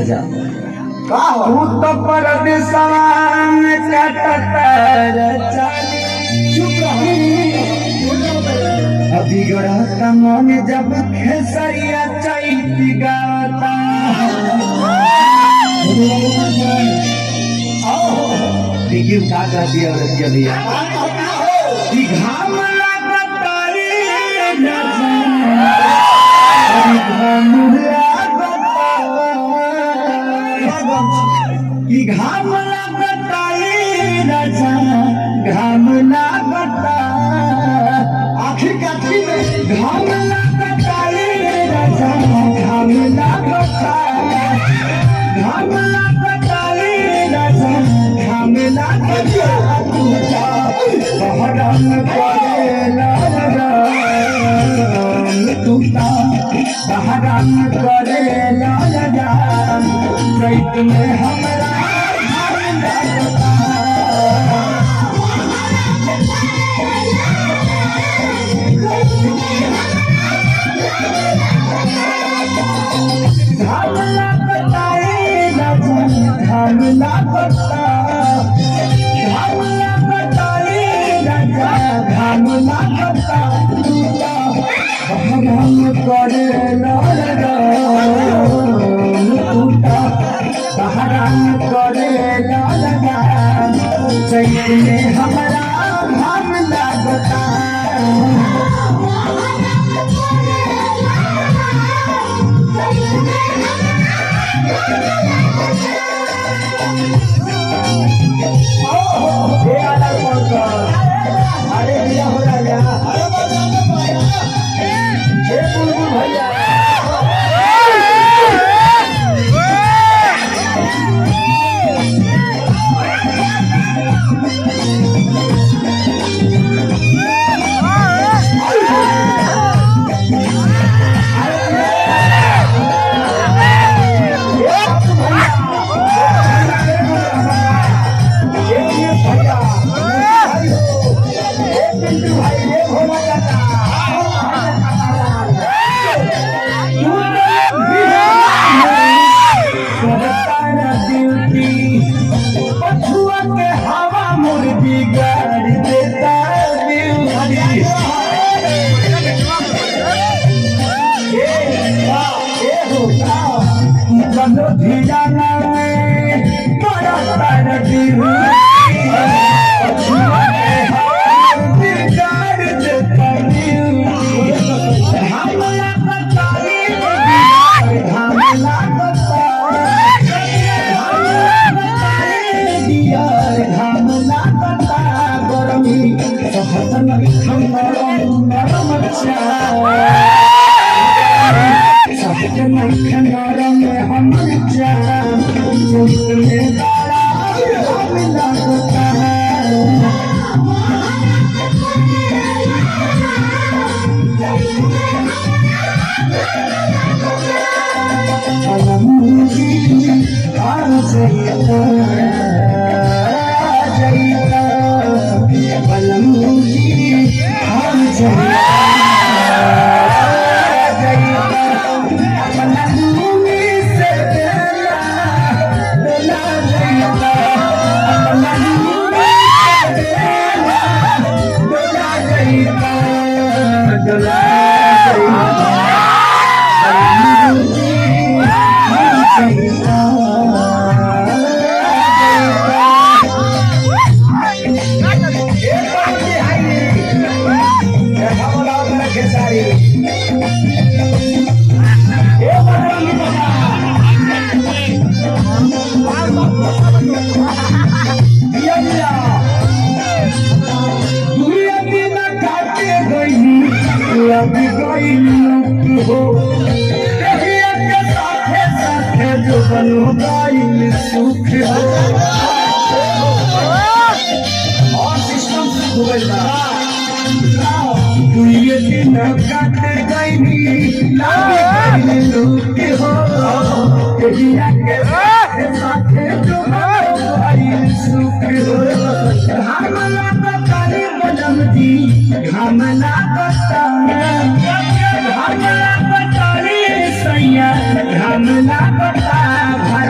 राजा का हो तू तो परदेसवान कटतर चली चुप रहो अभी गड़ा मन जब खेसरिया चैत गाता देखिए का कर दिया रजिया भैया कि घाम लगता रे अभी घाम लगता कि घाम लगता रे राजा घाम लगता आखिर काठी में घाम लगता रे राजा घाम लगता घाम लगता रे राजा घाम लगता बहरम करे लाल टूटा बहरम करे लाल चैत में हमरा घाम लगता घाम लगता रे राजा घाम लगता घाम लगता रे राजा घाम लगता बहरम करे लाल टूटा बहरम करे लाल चैत में हमरा घाम लगता अरे भैया हो राजा अरे बजा के पाया हे बुलबुल भैया पछुआ के हवा मुर्गी गाड़ी देता चलो धियाना में बड़ा तार पछुआ के हवा मुर्गी गाड़ी देता हमला बताई हमला हमला बता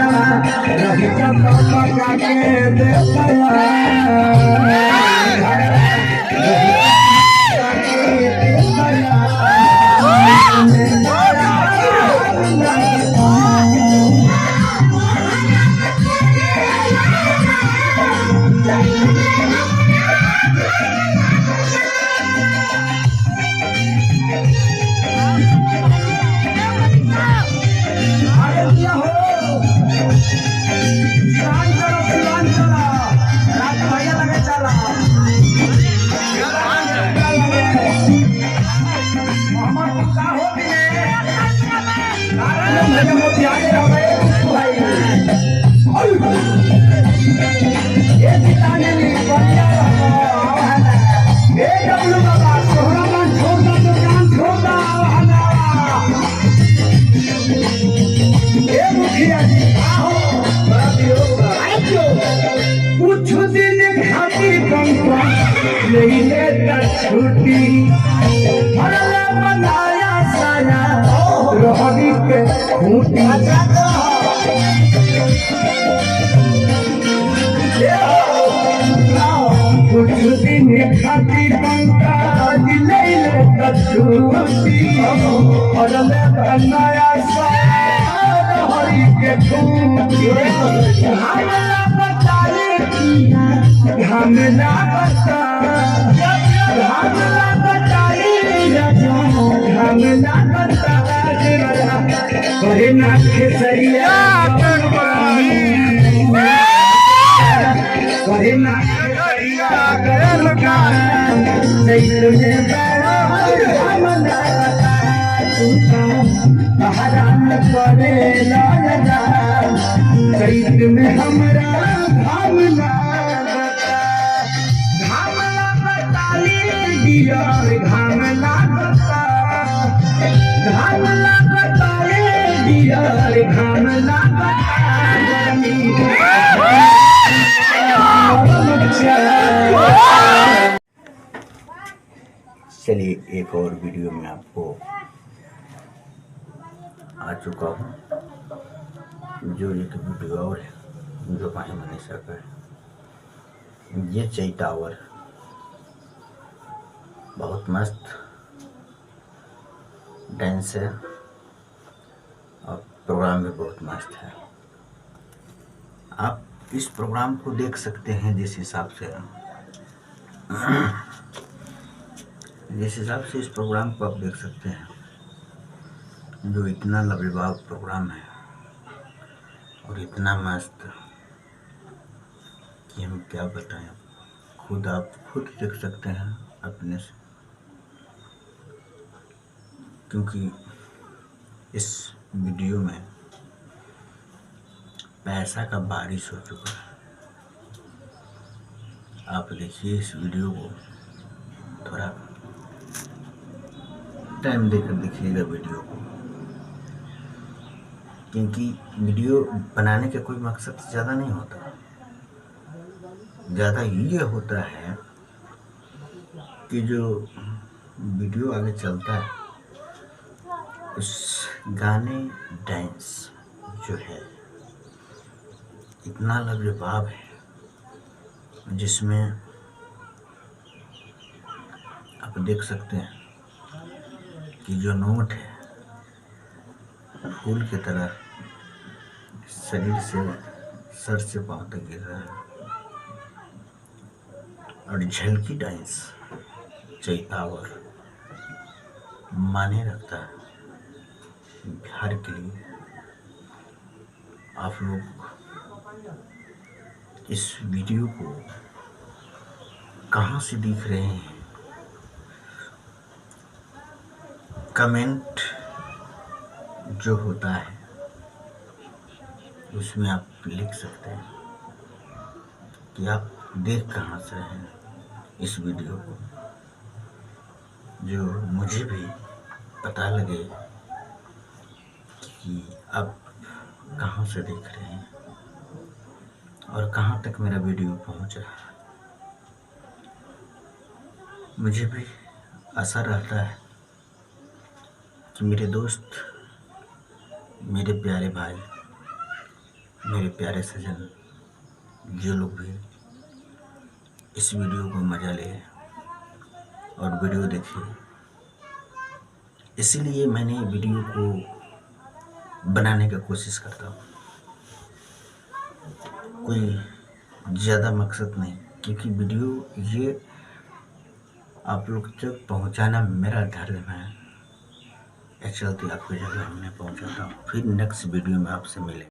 बड़ा वियोग बा। अरे क्यों? कुछ दिन खातिर पंपा ले लेता छुट्टी भरला बनाया साया रोहनी के खूंटी कुछ दिन खातिर पंपा ले लेता छुट्टी भरला बनाया साया रोहनी के खूंटी हमला बताए हमला बता हमला बताए हमला बता करे ना खेसरिया करे ना खेसरिया लगा सैल में हमला बहरान करे लगा सैल में हमरा हमला घामला बताली दिया घामला बता घामला बताले दिया घामला बता चलिए एक और वीडियो में आपको आ चुका हूँ, जो एक वीडियो और है जो माही मनीषा का है। ये चैतावर बहुत मस्त डांस है और प्रोग्राम भी बहुत मस्त है। आप इस प्रोग्राम को देख सकते हैं जिस हिसाब से इस प्रोग्राम को आप देख सकते हैं, जो इतना लाजवाब प्रोग्राम है और इतना मस्त कि हम क्या बताएं। आप खुद देख सकते हैं अपने से, क्योंकि इस वीडियो में पैसा का बारिश हो चुका है। आप देखिए इस वीडियो को, थोड़ा टाइम देकर देखिएगा वीडियो को, क्योंकि वीडियो बनाने का कोई मकसद ज़्यादा नहीं होता। ज़्यादा ये होता है कि जो वीडियो आगे चलता है उस गाने डांस जो है इतना लाजवाब है, जिसमें आप देख सकते हैं कि जो नोट है फूल की तरह शरीर से सर से पांव तक गिर रहा है। और झलकी डांस चैतावर माने रखता है बिहार के लिए। आप लोग इस वीडियो को कहाँ से देख रहे हैं, कमेंट जो होता है उसमें आप लिख सकते हैं कि आप देख कहाँ से रहे हैं इस वीडियो को, जो मुझे भी पता लगे कि आप कहाँ से देख रहे हैं और कहाँ तक मेरा वीडियो पहुँच रहा है। मुझे भी आशा रहता है कि मेरे दोस्त, मेरे प्यारे भाई, मेरे प्यारे सजन, जो लोग भी इस वीडियो को मज़ा ले और वीडियो देखे, इसीलिए मैंने वीडियो को बनाने का कोशिश करता हूँ। कोई ज़्यादा मकसद नहीं, क्योंकि वीडियो ये आप लोग तक पहुँचाना मेरा धर्म है। चलते आपके जगह हमने पहुँचाता हूँ। फिर नेक्स्ट वीडियो में आपसे मिलेंगे।